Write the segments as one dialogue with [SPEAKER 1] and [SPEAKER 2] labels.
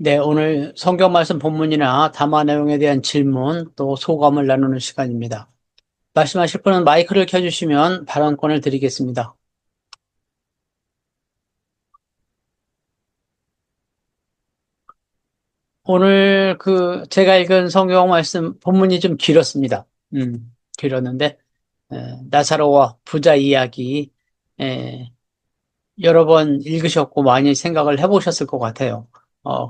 [SPEAKER 1] 네, 오늘 성경 말씀 본문이나 담화 내용에 대한 질문 또 소감을 나누는 시간입니다. 말씀하실 분은 마이크를 켜주시면 발언권을 드리겠습니다. 오늘 제가 읽은 성경 말씀 본문이 좀 길었습니다. 길었는데 나사로와 부자 이야기 에, 여러 번 읽으셨고 많이 생각을 해보셨을 것 같아요.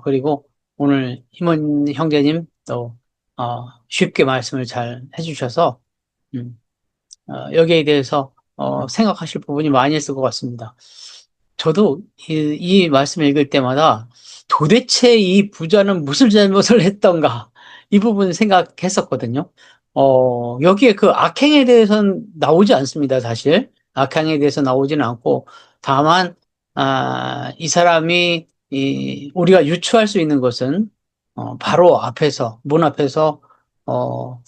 [SPEAKER 1] 그리고 오늘 힘은 형제님 또 쉽게 말씀을 잘 해주셔서 음, 여기에 대해서 생각하실 부분이 많이 있을 것 같습니다. 저도 이 말씀을 읽을 때마다 도대체 이 부자는 무슨 잘못을 했던가 이 부분 생각했었거든요. 여기에 그 악행에 대해서는 나오지 않습니다, 사실. 악행에 대해서 나오지는 않고 다만 이 사람이 우리가 유추할 수 있는 것은 바로 앞에서 문 앞에서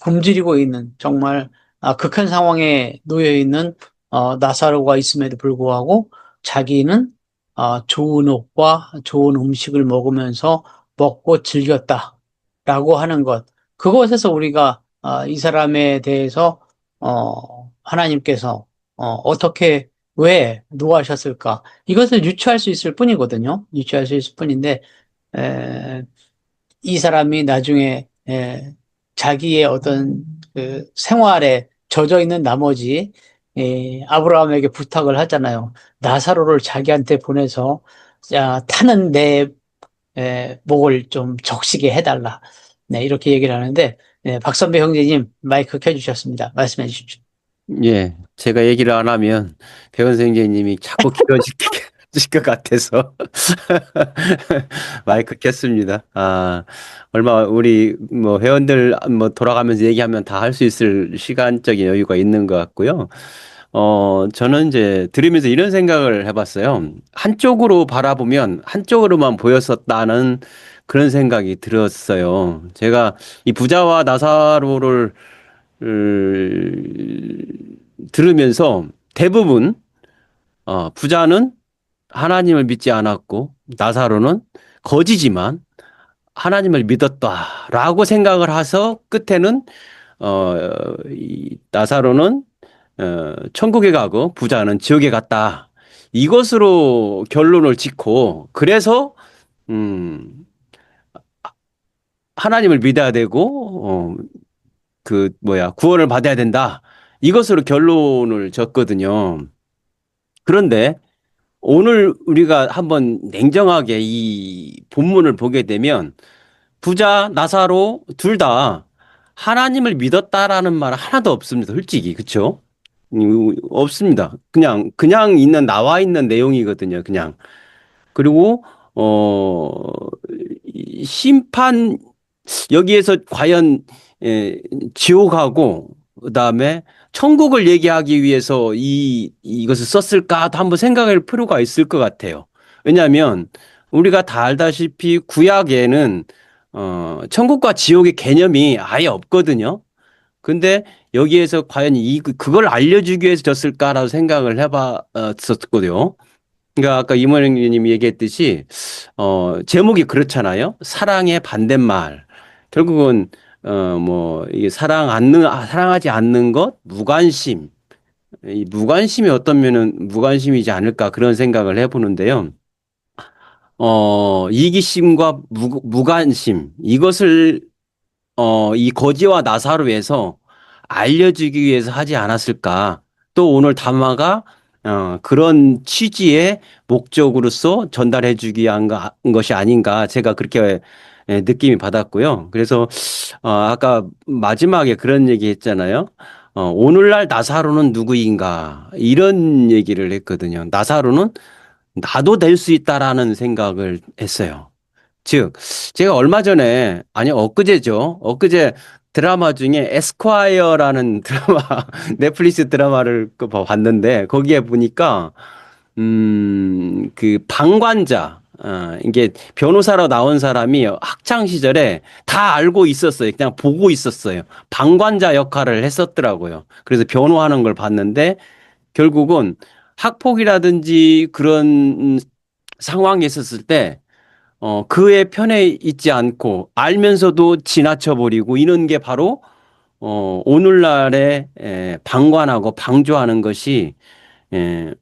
[SPEAKER 1] 굶주리고 있는 정말 극한 상황에 놓여 있는 나사로가 있음에도 불구하고 자기는 좋은 옷과 좋은 음식을 먹으면서 먹고 즐겼다라고 하는 것. 그것에서 우리가 이 사람에 대해서 하나님께서 어떻게 왜 노하셨을까? 이것을 유추할 수 있을 뿐이거든요. 유추할 수 있을 뿐인데 에, 이 사람이 나중에 자기의 어떤 그 생활에 젖어 있는 나머지 아브라함에게 부탁을 하잖아요. 나사로를 자기한테 보내서 타는 내 목을 좀 적시게 해달라. 네, 이렇게 얘기를 하는데 박선배 형제님 마이크 켜주셨습니다. 말씀해 주십시오.
[SPEAKER 2] 예, 제가 얘기를 안 하면 배원 선생님이 자꾸 길어질 것 같아서 마이크 켰습니다. 얼마 우리 뭐 회원들 뭐 돌아가면서 얘기하면 다 할 수 있을 시간적인 여유가 있는 것 같고요. 저는 이제 들으면서 이런 생각을 해봤어요. 한쪽으로 바라보면 한쪽으로만 보였었다는 그런 생각이 들었어요. 제가 이 부자와 나사로를 들으면서 대부분 부자는 하나님을 믿지 않았고 나사로는 거지지만 하나님을 믿었다라고 생각을 해서 끝에는 이 나사로는 천국에 가고 부자는 지옥에 갔다. 이것으로 결론을 짓고 그래서 음 하나님을 믿어야 되고 그 뭐야 구원을 받아야 된다. 이것으로 결론을 졌거든요. 그런데 오늘 우리가 한번 냉정하게 이 본문을 보게 되면 부자, 나사로 둘 다 하나님을 믿었다라는 말 하나도 없습니다. 솔직히. 그쵸? 없습니다. 그냥 나와 있는 내용이거든요. 그냥. 그리고, 이 심판, 여기에서 과연, 지옥하고, 그 다음에 천국을 얘기하기 위해서 이것을 썼을까도 한번 생각할 필요가 있을 것 같아요. 왜냐하면 우리가 다 알다시피 구약에는, 천국과 지옥의 개념이 아예 없거든요. 근데 여기에서 과연 그걸 알려주기 위해서 졌을까라고 생각을 해봤었거든요. 그러니까 아까 이모님이 얘기했듯이 제목이 그렇잖아요. 사랑의 반대말. 결국은 뭐 이게 사랑하지 않는 것, 무관심. 이 무관심이 어떤 면은 무관심이지 않을까 그런 생각을 해보는데요. 이기심과 무관심 이것을 이 거지와 나사로에서 알려주기 위해서 하지 않았을까. 또 오늘 담화가 그런 취지의 목적으로서 전달해 주기 위한 것이 아닌가 제가 그렇게 느낌이 받았고요. 그래서 아까 마지막에 그런 얘기 했잖아요. 오늘날 나사로는 누구인가 이런 얘기를 했거든요. 나사로는 나도 될 수 있다라는 생각을 했어요. 즉, 제가 얼마 전에, 아니, 엊그제죠. 엊그제 드라마 중에 에스콰이어라는 드라마, 넷플릭스 드라마를 봤는데, 거기에 보니까, 그 방관자, 이게 변호사로 나온 사람이 학창 시절에 다 알고 있었어요. 그냥 보고 있었어요. 방관자 역할을 했었더라고요. 그래서 변호하는 걸 봤는데, 결국은 학폭이라든지 그런 상황에 있었을 때, 그의 편에 있지 않고 알면서도 지나쳐버리고 이런 게 바로 오늘날에 방관하고 방조하는 것이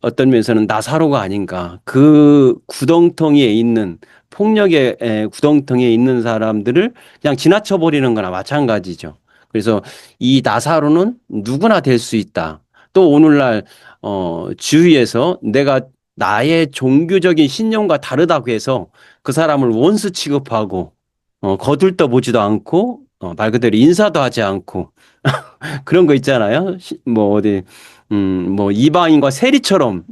[SPEAKER 2] 어떤 면에서는 나사로가 아닌가. 그 구덩텅이에 있는 폭력의 구덩텅이에 있는 사람들을 그냥 지나쳐버리는 거나 마찬가지죠. 그래서 이 나사로는 누구나 될 수 있다. 또 오늘날 주위에서 내가 나의 종교적인 신념과 다르다고 해서 그 사람을 원수 취급하고 거들떠 보지도 않고 말 그대로 인사도 하지 않고 그런 거 있잖아요. 뭐 어디 뭐 이방인과 세리처럼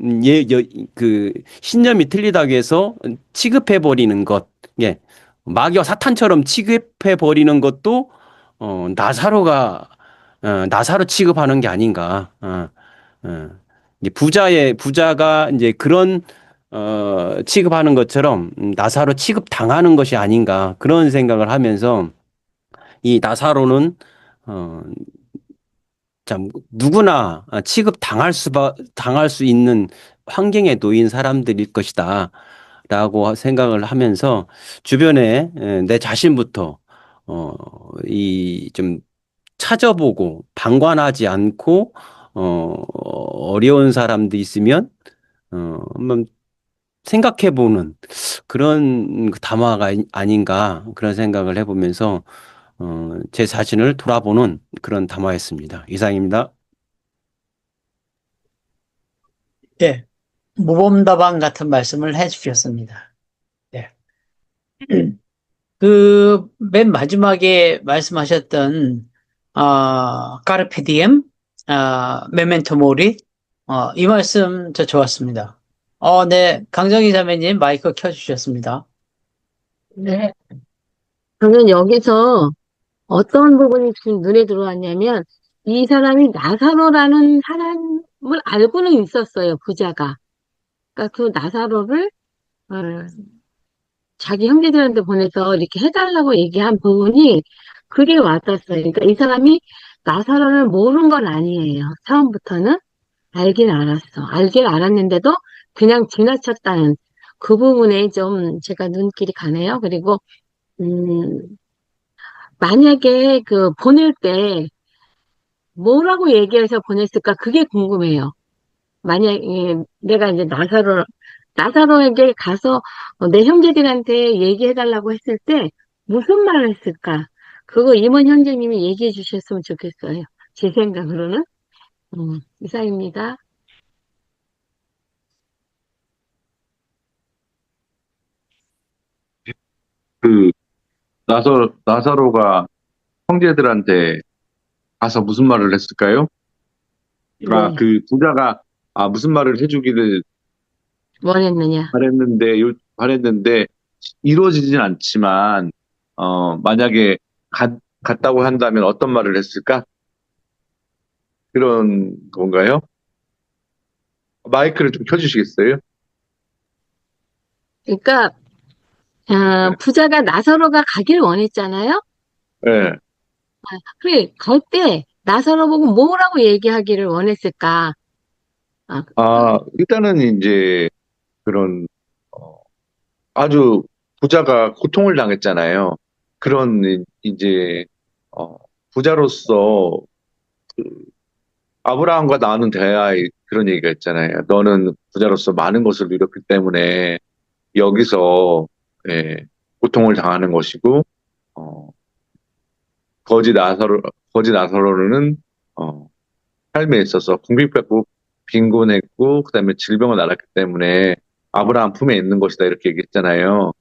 [SPEAKER 2] 그 신념이 틀리다고 해서 취급해 버리는 것. 예. 마귀와 사탄처럼 취급해 버리는 것도 나사로 취급하는 게 아닌가. 이제 부자가 이제 그런 취급하는 것처럼 나사로 취급 당하는 것이 아닌가 그런 생각을 하면서 이 나사로는 어, 참 누구나 당할 수 있는 환경에 놓인 사람들일 것이다. 라고 생각을 하면서 주변에 내 자신부터 이 좀 찾아보고 방관하지 않고 어려운 사람도 있으면 한번 생각해보는 그런 담화가 아닌가 그런 생각을 해보면서 제 자신을 돌아보는 그런 담화였습니다. 이상입니다.
[SPEAKER 1] 예, 모범답안 같은 말씀을 해주셨습니다. 예. 그, 맨 마지막에 말씀하셨던, 까르페 디엠, 메멘토 모리, 이 말씀 저 좋았습니다. 네, 강정희 자매님 마이크 켜주셨습니다.
[SPEAKER 3] 네. 저는 여기서 어떤 부분이 지금 눈에 들어왔냐면, 이 사람이 나사로라는 사람을 알고는 있었어요, 부자가. 그러니까 그 나사로를 어, 자기 형제들한테 보내서 이렇게 해달라고 얘기한 부분이 그게 와닿았어요. 그러니까 이 사람이 나사로를 모르는 건 아니에요. 처음부터는 알긴 알았어. 알긴 알았는데도 그냥 지나쳤다는 그 부분에 좀 제가 눈길이 가네요. 그리고 음, 만약에 그 보낼 때 뭐라고 얘기해서 보냈을까? 그게 궁금해요. 만약에 내가 이제 나사로에게 가서 내 형제들한테 얘기해달라고 했을 때 무슨 말을 했을까? 그거 임원 형제님이 얘기해 주셨으면 좋겠어요. 제 생각으로는. 이상입니다.
[SPEAKER 4] 그 나사로가 형제들한테 가서 무슨 말을 했을까요?
[SPEAKER 3] 네.
[SPEAKER 4] 그 부자가 무슨 말을 해주기를
[SPEAKER 3] 원했느냐?
[SPEAKER 4] 바랬는데 이루어지진 않지만 만약에 갔다고 한다면 어떤 말을 했을까? 그런 건가요? 마이크를 좀 켜주시겠어요?
[SPEAKER 3] 그러니까
[SPEAKER 4] 네.
[SPEAKER 3] 부자가 나사로가 가길 원했잖아요.
[SPEAKER 4] 네.
[SPEAKER 3] 그래, 갈 때 나사로 보고 뭐라고 얘기하기를 원했을까? 아,
[SPEAKER 4] 일단은 이제 그런 어, 아주 부자가 고통을 당했잖아요. 그런 이제 어, 부자로서 아브라함과 나눈 대화에 그런 얘기가 있잖아요. 너는 부자로서 많은 것을 누렸기 때문에 여기서 예, 고통을 당하는 것이고 어, 거지 나사로 거지 나사로는 어, 삶에 있어서 궁핍했고 빈곤했고 그다음에 질병을 앓았기 때문에 아브라함 품에 있는 것이다 이렇게 얘기했잖아요.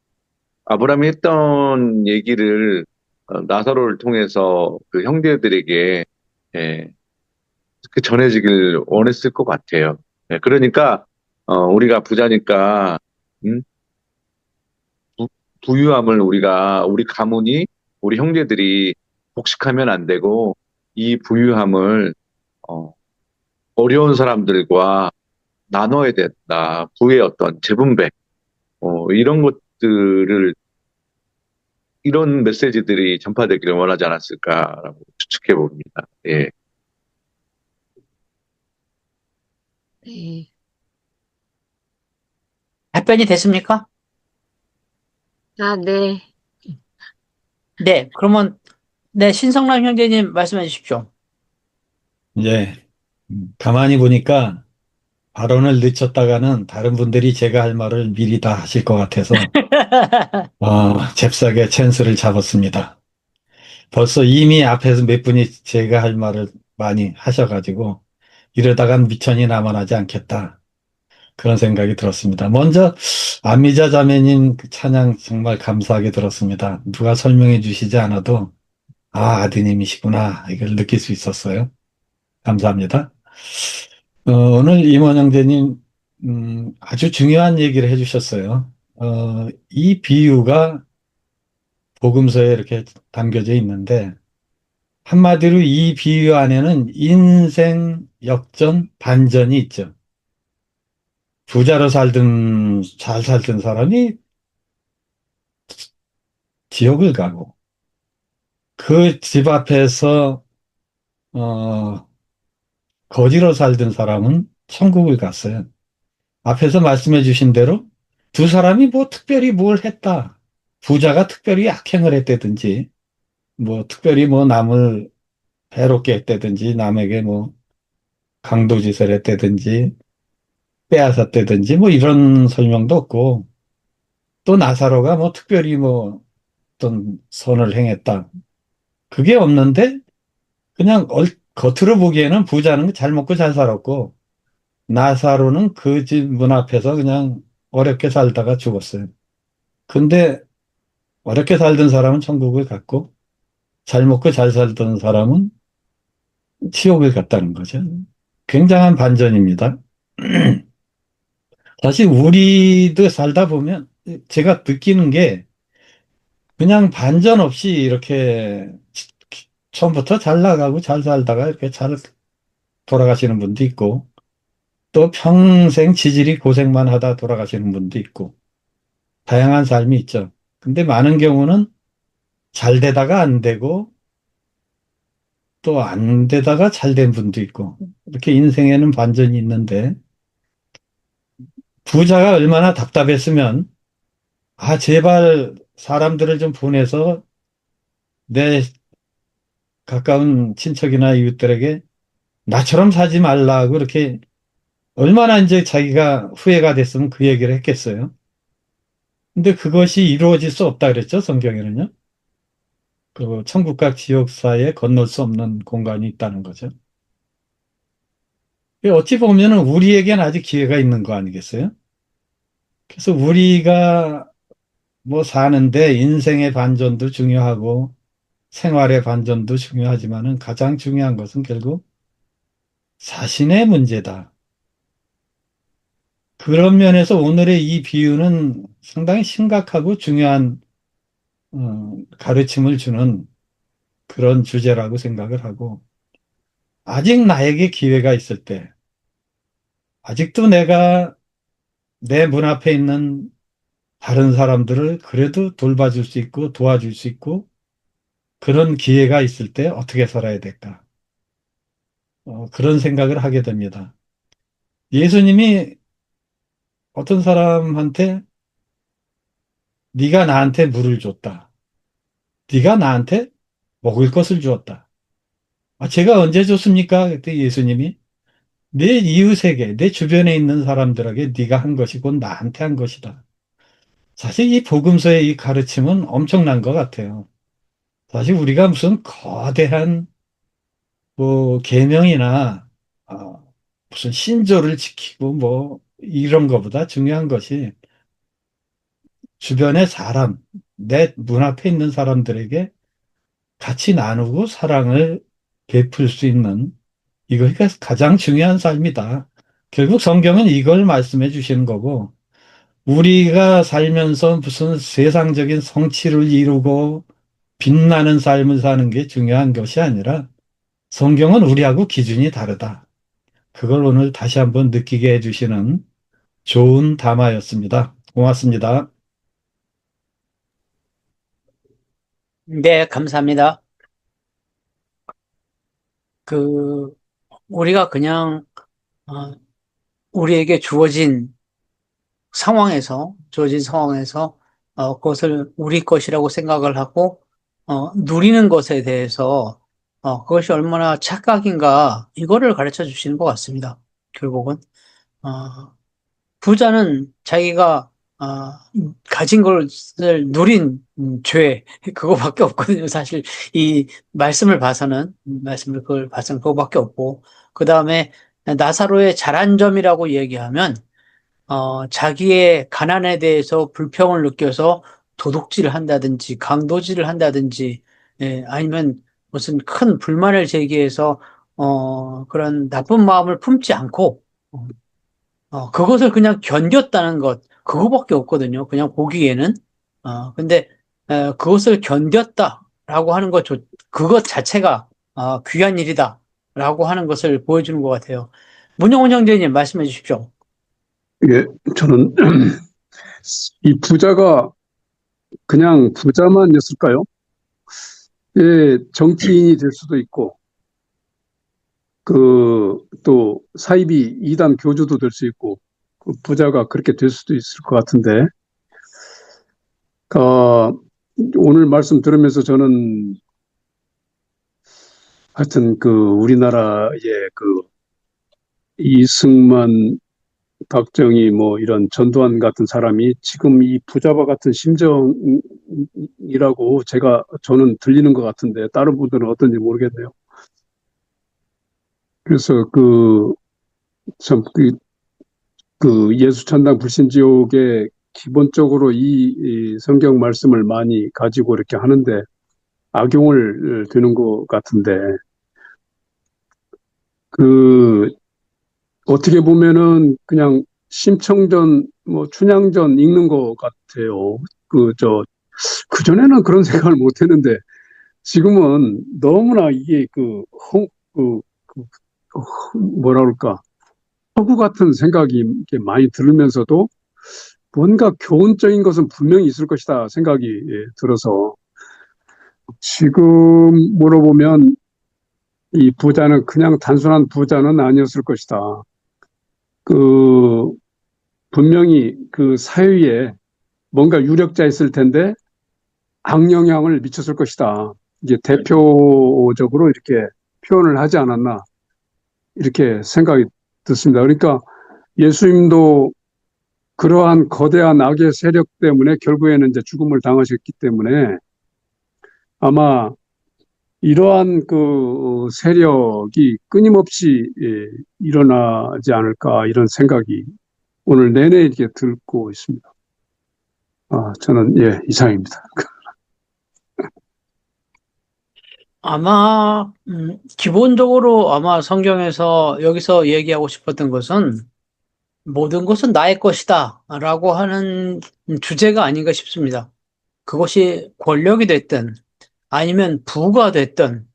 [SPEAKER 4] 아브라함이 했던 얘기를 나사로를 통해서 그 형제들에게 예, 그 전해지길 원했을 것 같아요. 예, 그러니까 우리가 부자니까 음, 부, 부유함을 우리 가문이 우리 형제들이 복식하면 안 되고 이 부유함을 어, 어려운 사람들과 나눠야 된다. 부의 어떤 재분배 이런 것들을 이런 메시지들이 전파되기를 원하지 않았을까라고 추측해 봅니다. 예.
[SPEAKER 3] 네.
[SPEAKER 1] 답변이 됐습니까?
[SPEAKER 3] 아, 네.
[SPEAKER 1] 네, 그러면, 네, 신성남 형제님 말씀해 주십시오.
[SPEAKER 5] 예. 가만히 보니까 발언을 늦췄다가는 다른 분들이 제가 할 말을 미리 다 하실 것 같아서, 잽싸게 찬스를 잡았습니다. 벌써 이미 앞에서 몇 분이 제가 할 말을 많이 하셔가지고, 이러다간 미천이 남아나지 않겠다. 그런 생각이 들었습니다. 먼저, 안미자 자매님 그 찬양 정말 감사하게 들었습니다. 누가 설명해 주시지 않아도, 아드님이시구나. 이걸 느낄 수 있었어요. 감사합니다. 오늘 임원 형제님, 아주 중요한 얘기를 해주셨어요. 이 비유가 복음서에 이렇게 담겨져 있는데, 한마디로 이 비유 안에는 인생 역전, 반전이 있죠. 부자로 살던, 잘 살던 사람이 지옥을 가고, 그 집 앞에서, 어, 거지로 살던 사람은 천국을 갔어요. 앞에서 말씀해 주신 대로 두 사람이 뭐 특별히 뭘 했다. 부자가 특별히 악행을 했다든지, 뭐 특별히 뭐 남을 해롭게 했다든지, 남에게 뭐 강도짓을 했다든지, 빼앗았다든지, 뭐 이런 설명도 없고, 또 나사로가 뭐 특별히 뭐 어떤 선을 행했다. 그게 없는데, 그냥 겉으로 보기에는 부자는 잘 먹고 잘 살았고, 나사로는 그 집 문 앞에서 그냥 어렵게 살다가 죽었어요. 근데 어렵게 살던 사람은 천국을 갔고, 잘 먹고 잘 살던 사람은 지옥을 갔다는 거죠. 굉장한 반전입니다. 사실 우리도 살다 보면 제가 느끼는 게 그냥 반전 없이 이렇게 처음부터 잘 나가고 잘 살다가 이렇게 잘 돌아가시는 분도 있고, 또 평생 지질이 고생만 하다 돌아가시는 분도 있고, 다양한 삶이 있죠. 근데 많은 경우는 잘 되다가 안 되고, 또 안 되다가 잘 된 분도 있고, 이렇게 인생에는 반전이 있는데, 부자가 얼마나 답답했으면, 제발 사람들을 좀 보내서 내 가까운 친척이나 이웃들에게 나처럼 사지 말라고 이렇게 얼마나 이제 자기가 후회가 됐으면 그 얘기를 했겠어요. 근데 그것이 이루어질 수 없다 그랬죠, 성경에는요. 그 천국과 지옥 사이에 건널 수 없는 공간이 있다는 거죠. 어찌 보면은 우리에겐 아직 기회가 있는 거 아니겠어요? 그래서 우리가 뭐 사는데 인생의 반전도 중요하고 생활의 반전도 중요하지만은 가장 중요한 것은 결국 자신의 문제다. 그런 면에서 오늘의 이 비유는 상당히 심각하고 중요한 가르침을 주는 그런 주제라고 생각을 하고, 아직 나에게 기회가 있을 때, 아직도 내가 내 문 앞에 있는 다른 사람들을 그래도 돌봐줄 수 있고 도와줄 수 있고 그런 기회가 있을 때 어떻게 살아야 될까? 그런 생각을 하게 됩니다. 예수님이 어떤 사람한테 네가 나한테 물을 줬다. 네가 나한테 먹을 것을 주었다. 제가 언제 줬습니까? 그때 예수님이 내 이웃에게, 내 주변에 있는 사람들에게 네가 한 것이 곧 나한테 한 것이다. 사실 이 복음서의 이 가르침은 엄청난 것 같아요. 사실 우리가 무슨 거대한 뭐 계명이나 무슨 신조를 지키고 뭐 이런 것보다 중요한 것이 주변의 사람, 내 문 앞에 있는 사람들에게 같이 나누고 사랑을 베풀 수 있는 이거가 가장 중요한 삶이다. 결국 성경은 이걸 말씀해 주시는 거고, 우리가 살면서 무슨 세상적인 성취를 이루고 빛나는 삶을 사는 게 중요한 것이 아니라 성경은 우리하고 기준이 다르다. 그걸 오늘 다시 한번 느끼게 해주시는 좋은 담화였습니다. 고맙습니다.
[SPEAKER 1] 네, 감사합니다. 그, 우리가 그냥, 어, 우리에게 주어진 상황에서 그것을 우리 것이라고 생각을 하고, 누리는 것에 대해서, 그것이 얼마나 착각인가, 이거를 가르쳐 주시는 것 같습니다. 결국은. 어, 부자는 자기가 가진 것을 누린 죄 그거밖에 없거든요. 사실 이 말씀을 그걸 봐서는 그거밖에 없고 그 다음에 나사로의 잘한 점이라고 얘기하면 자기의 가난에 대해서 불평을 느껴서 도둑질을 한다든지 강도질을 한다든지 아니면 무슨 큰 불만을 제기해서 그런 나쁜 마음을 품지 않고 그것을 그냥 견뎠다는 것, 그거밖에 없거든요. 그냥 보기에는. 근데, 그것을 견뎠다라고 하는 그것 자체가, 귀한 일이다라고 하는 것을 보여주는 것 같아요. 문영훈 형제님 말씀해 주십시오.
[SPEAKER 6] 예, 저는 이 부자가 그냥 부자만이었을까요? 예, 정치인이 될 수도 있고, 또 사이비 이단 교주도 될 수 있고, 그 부자가 그렇게 될 수도 있을 것 같은데, 어, 오늘 말씀 들으면서 저는 하여튼 우리나라의 이승만, 박정희 뭐 이런 전두환 같은 사람이 지금 이 부자와 같은 심정이라고 저는 들리는 것 같은데 다른 분들은 어떤지 모르겠네요. 그래서 참 예수 천당 불신지옥에 기본적으로 이 성경 말씀을 많이 가지고 이렇게 하는데 악용을 드는 것 같은데 어떻게 보면은 그냥 심청전 뭐 춘향전 읽는 것 같아요. 그전에는 그런 생각을 못 했는데 지금은 너무나 이게 뭐라 그럴까 허구 같은 생각이 이렇게 많이 들으면서도 뭔가 교훈적인 것은 분명히 있을 것이다 생각이 들어서 지금 물어보면 이 부자는 그냥 단순한 부자는 아니었을 것이다. 분명히 그 사회에 뭔가 유력자 있을 텐데 악영향을 미쳤을 것이다. 이제 대표적으로 이렇게 표현을 하지 않았나 이렇게 생각이 듭니다. 그러니까 예수님도 그러한 거대한 악의 세력 때문에 결국에는 이제 죽음을 당하셨기 때문에 아마 이러한 세력이 끊임없이 일어나지 않을까 이런 생각이 오늘 내내 이렇게 들고 있습니다. 저는 이상입니다.
[SPEAKER 1] 아마, 기본적으로 아마 성경에서 여기서 얘기하고 싶었던 것은 모든 것은 나의 것이다 라고 하는 주제가 아닌가 싶습니다. 그것이 권력이 됐든 아니면 부가 됐든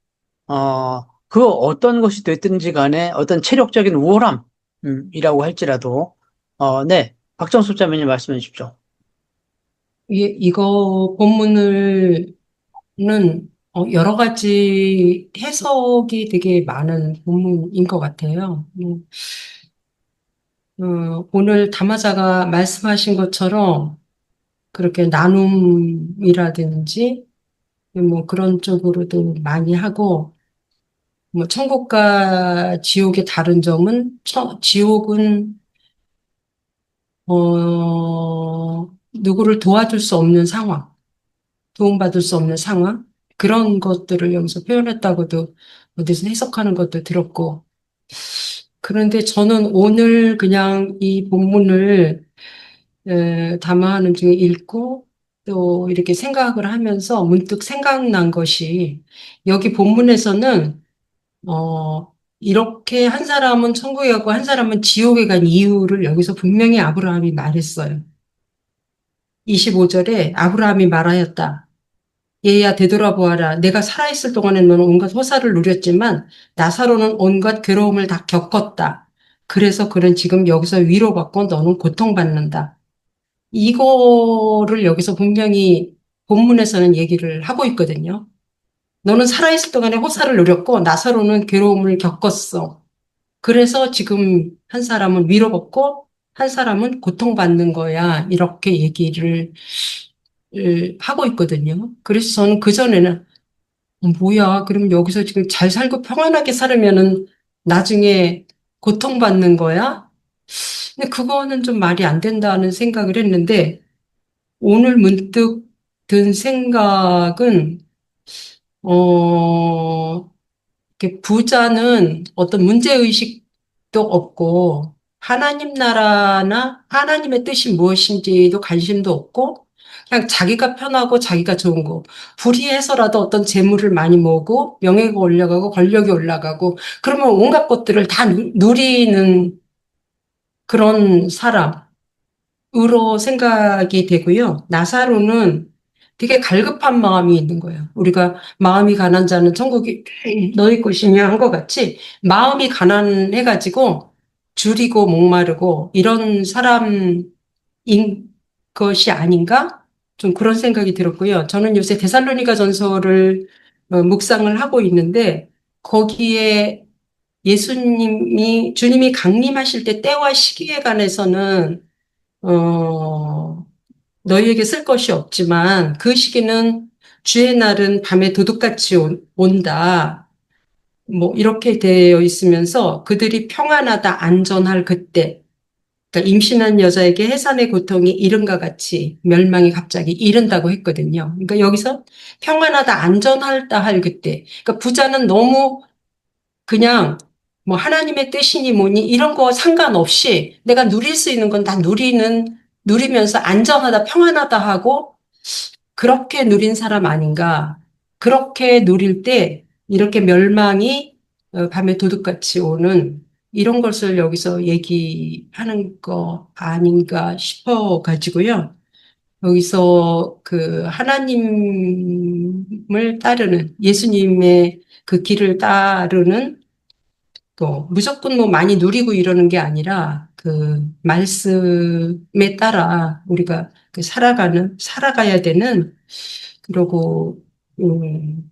[SPEAKER 1] 그 어떤 것이 됐든지 간에 어떤 체력적인 우월함이라고 할지라도 네, 박정수 자매님 말씀해 주십시오.
[SPEAKER 7] 이거 본문을는 여러 가지 해석이 되게 많은 본문인 것 같아요. 오늘 담화자가 말씀하신 것처럼 그렇게 나눔이라든지 뭐 그런 쪽으로도 많이 하고 뭐 천국과 지옥의 다른 점은 지옥은 누구를 도와줄 수 없는 상황, 도움받을 수 없는 상황 그런 것들을 여기서 표현했다고도 어디서 해석하는 것도 들었고 그런데 저는 오늘 그냥 이 본문을 담화하는 중에 읽고 또 이렇게 생각을 하면서 문득 생각난 것이 여기 본문에서는 이렇게 한 사람은 천국에 가고 한 사람은 지옥에 간 이유를 여기서 분명히 아브라함이 말했어요. 25절에 아브라함이 말하였다. 얘야 되돌아보아라. 내가 살아있을 동안에 너는 온갖 호사를 누렸지만 나사로는 온갖 괴로움을 다 겪었다. 그래서 그는 지금 여기서 위로받고 너는 고통받는다. 이거를 여기서 분명히 본문에서는 얘기를 하고 있거든요. 너는 살아있을 동안에 호사를 누렸고 나사로는 괴로움을 겪었어. 그래서 지금 한 사람은 위로받고 한 사람은 고통받는 거야. 이렇게 얘기를 하고 있거든요. 그래서 저는 그전에는 뭐야, 그럼 여기서 지금 잘 살고 평안하게 살으면은 나중에 고통받는 거야? 근데 그거는 좀 말이 안 된다는 생각을 했는데 오늘 문득 든 생각은 어, 이렇게 부자는 어떤 문제의식도 없고, 하나님 나라나 하나님의 뜻이 무엇인지도 관심도 없고, 그냥 자기가 편하고 자기가 좋은 거. 불의해서라도 어떤 재물을 많이 모으고, 명예가 올라가고, 권력이 올라가고, 그러면 온갖 것들을 다 누리는 그런 사람으로 생각이 되고요. 나사로는 되게 갈급한 마음이 있는 거예요. 우리가 마음이 가난 자는 천국이 너희 것이냐 한 것 같이 마음이 가난해가지고 줄이고 목마르고 이런 사람인 것이 아닌가? 좀 그런 생각이 들었고요. 저는 요새 데살로니가 전서를 묵상을 하고 있는데 거기에 주님이 강림하실 때 때와 시기에 관해서는 어, 너희에게 쓸 것이 없지만 그 시기는 주의 날은 밤에 도둑같이 온다. 뭐 이렇게 되어 있으면서 그들이 평안하다 안전할 그때 그러니까 임신한 여자에게 해산의 고통이 이른과 같이 멸망이 갑자기 이른다고 했거든요. 그러니까 여기서 평안하다 안전하다 할 그때 그러니까 부자는 너무 그냥 뭐 하나님의 뜻이니 뭐니 이런 거 상관없이 내가 누릴 수 있는 건 다 누리면서 안전하다 평안하다 하고 그렇게 누린 사람 아닌가. 그렇게 누릴 때 이렇게 멸망이 밤에 도둑같이 오는 이런 것을 여기서 얘기하는 거 아닌가 싶어 가지고요. 여기서 그 하나님을 따르는 예수님의 그 길을 따르는 또 무조건 뭐 많이 누리고 이러는 게 아니라 그 말씀에 따라 우리가 그 살아가야 되는 그리고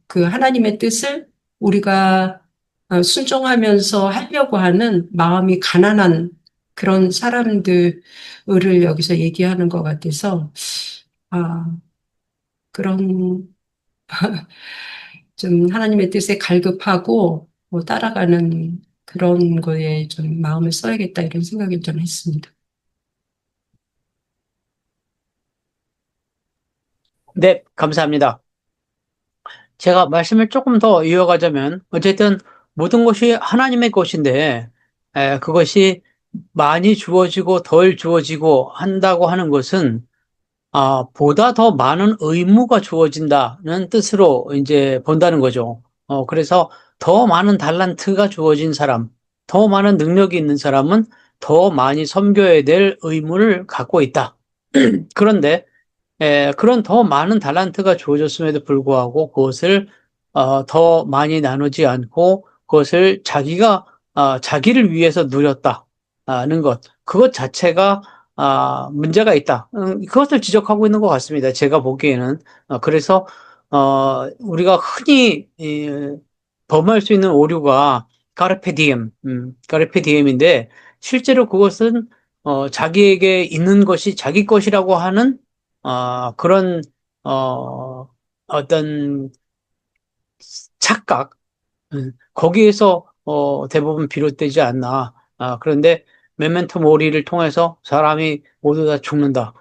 [SPEAKER 7] 그 하나님의 뜻을 우리가 순종하면서 하려고 하는 마음이 가난한 그런 사람들을 여기서 얘기하는 것 같아서 아 그런 좀 하나님의 뜻에 갈급하고 뭐 따라가는 그런 거에 좀 마음을 써야겠다 이런 생각을 좀 했습니다.
[SPEAKER 1] 네, 감사합니다. 제가 말씀을 조금 더 이어가자면, 어쨌든 모든 것이 하나님의 것인데, 그것이 많이 주어지고 덜 주어지고 한다고 하는 것은, 보다 더 많은 의무가 주어진다는 뜻으로 이제 본다는 거죠. 그래서 더 많은 달란트가 주어진 사람, 더 많은 능력이 있는 사람은 더 많이 섬겨야 될 의무를 갖고 있다. 그런데 그런 더 많은 달란트가 주어졌음에도 불구하고 그것을 더 많이 나누지 않고 그것을 자기를 위해서 누렸다는 것, 그것 자체가 문제가 있다. 그것을 지적하고 있는 것 같습니다. 제가 보기에는. 그래서 우리가 흔히 범할 수 있는 오류가 카르페 디엠인데 실제로 그것은 자기에게 있는 것이 자기 것이라고 하는 그런, 어떤 착각, 거기에서, 대부분 비롯되지 않나. 그런데 메멘토 모리를 통해서 사람이 모두 다 죽는다.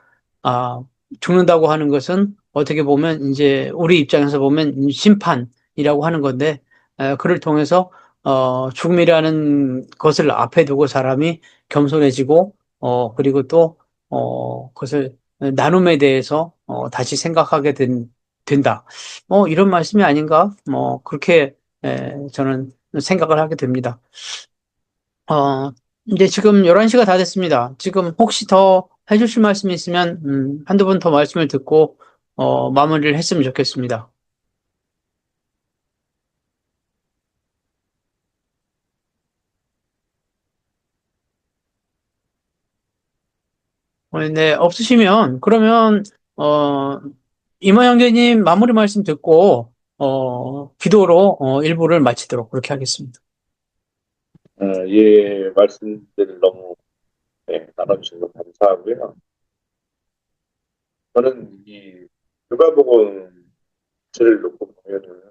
[SPEAKER 1] 아, 죽는다고 하는 것은 어떻게 보면 이제 우리 입장에서 보면 심판이라고 하는 건데, 그를 통해서, 죽음이라는 것을 앞에 두고 사람이 겸손해지고, 그리고 또, 그것을 나눔에 대해서, 다시 생각하게 된다. 이런 말씀이 아닌가? 그렇게 저는 생각을 하게 됩니다. 이제 지금 11시가 다 됐습니다. 지금 혹시 더 해주실 말씀이 있으면, 한두 분 더 말씀을 듣고, 마무리를 했으면 좋겠습니다. 네, 없으시면, 그러면, 이모 형제님 마무리 말씀 듣고, 기도로, 일부를 마치도록 그렇게 하겠습니다.
[SPEAKER 8] 예, 말씀들 너무 나눠주셔서 감사하고요. 저는 이 누가복음 를 놓고 보면은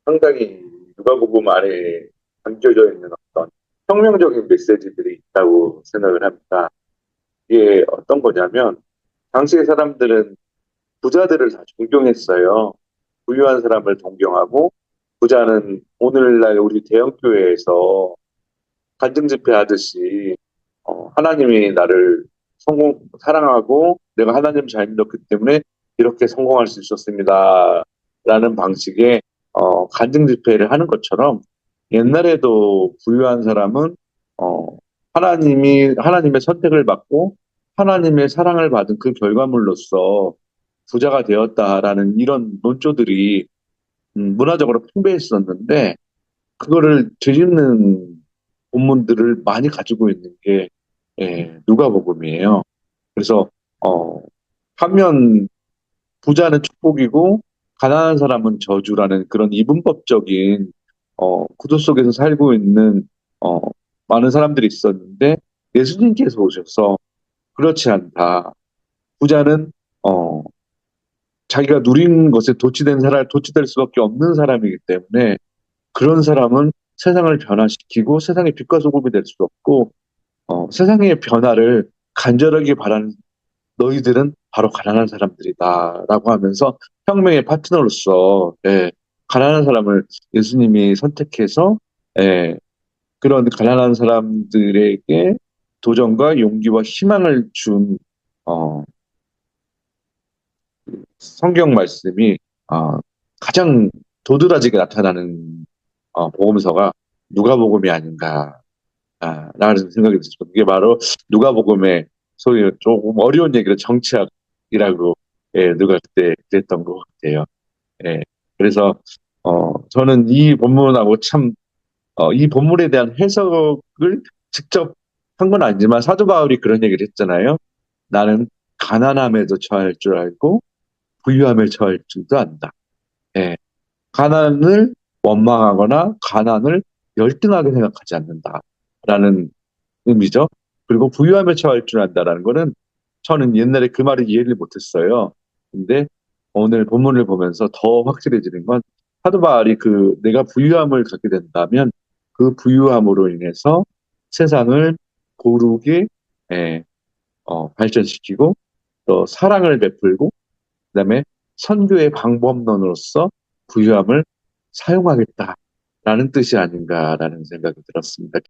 [SPEAKER 8] 상당히 누가복음 안에 담겨져 있는 어떤 혁명적인 메시지들이 있다고 생각을 합니다. 이게 어떤 거냐면 당시의 사람들은 부자들을 다 존경했어요. 부유한 사람을 동경하고 부자는 오늘날 우리 대형교회에서 간증 집회하듯이 하나님이 나를 사랑하고 내가 하나님 잘 믿었기 때문에 이렇게 성공할 수 있었습니다. 라는 방식의 간증 집회를 하는 것처럼 옛날에도 부유한 사람은 하나님의 선택을 받고 하나님의 사랑을 받은 그 결과물로서 부자가 되었다라는 이런 논조들이 문화적으로 풍부했었는데 그거를 뒤집는 본문들을 많이 가지고 있는 게 누가복음이에요. 그래서 한면 부자는 축복이고 가난한 사람은 저주라는 그런 이분법적인 구조 속에서 살고 있는 어, 많은 사람들이 있었는데 예수님께서 오셔서 그렇지 않다. 부자는 자기가 누린 것에 도취될 수밖에 없는 사람이기 때문에 그런 사람은 세상을 변화시키고 세상의 빛과 소금이 될 수 없고 세상의 변화를 간절하게 바라는 너희들은 바로 가난한 사람들이다라고 하면서 혁명의 파트너로서 가난한 사람을 예수님이 선택해서 그런 가난한 사람들에게 도전과 용기와 희망을 준 성경 말씀이 가장 도드라지게 나타나는 복음서가 누가복음이 아닌가 라는 생각이 들었습니다. 이게 바로 누가복음의 소위 조금 어려운 얘기를 정치학이라고 누가 그때 그랬던 것 같아요. 그래서 저는 이 본문하고 이 본문에 대한 해석을 직접 한 건 아니지만 사도 바울이 그런 얘기를 했잖아요. 나는 가난함에도 처할 줄 알고 부유함에 처할 줄도 안다. 가난을 원망하거나 가난을 열등하게 생각하지 않는다라는 의미죠. 그리고 부유함에 처할 줄 안다라는 거는 저는 옛날에 그 말을 이해를 못했어요. 근데 오늘 본문을 보면서 더 확실해지는 건 사도 바울이 내가 부유함을 갖게 된다면 그 부유함으로 인해서 세상을 고르게 발전시키고 또 사랑을 베풀고 그다음에 선교의 방법론으로서 부유함을 사용하겠다라는 뜻이 아닌가라는 생각이 들었습니다.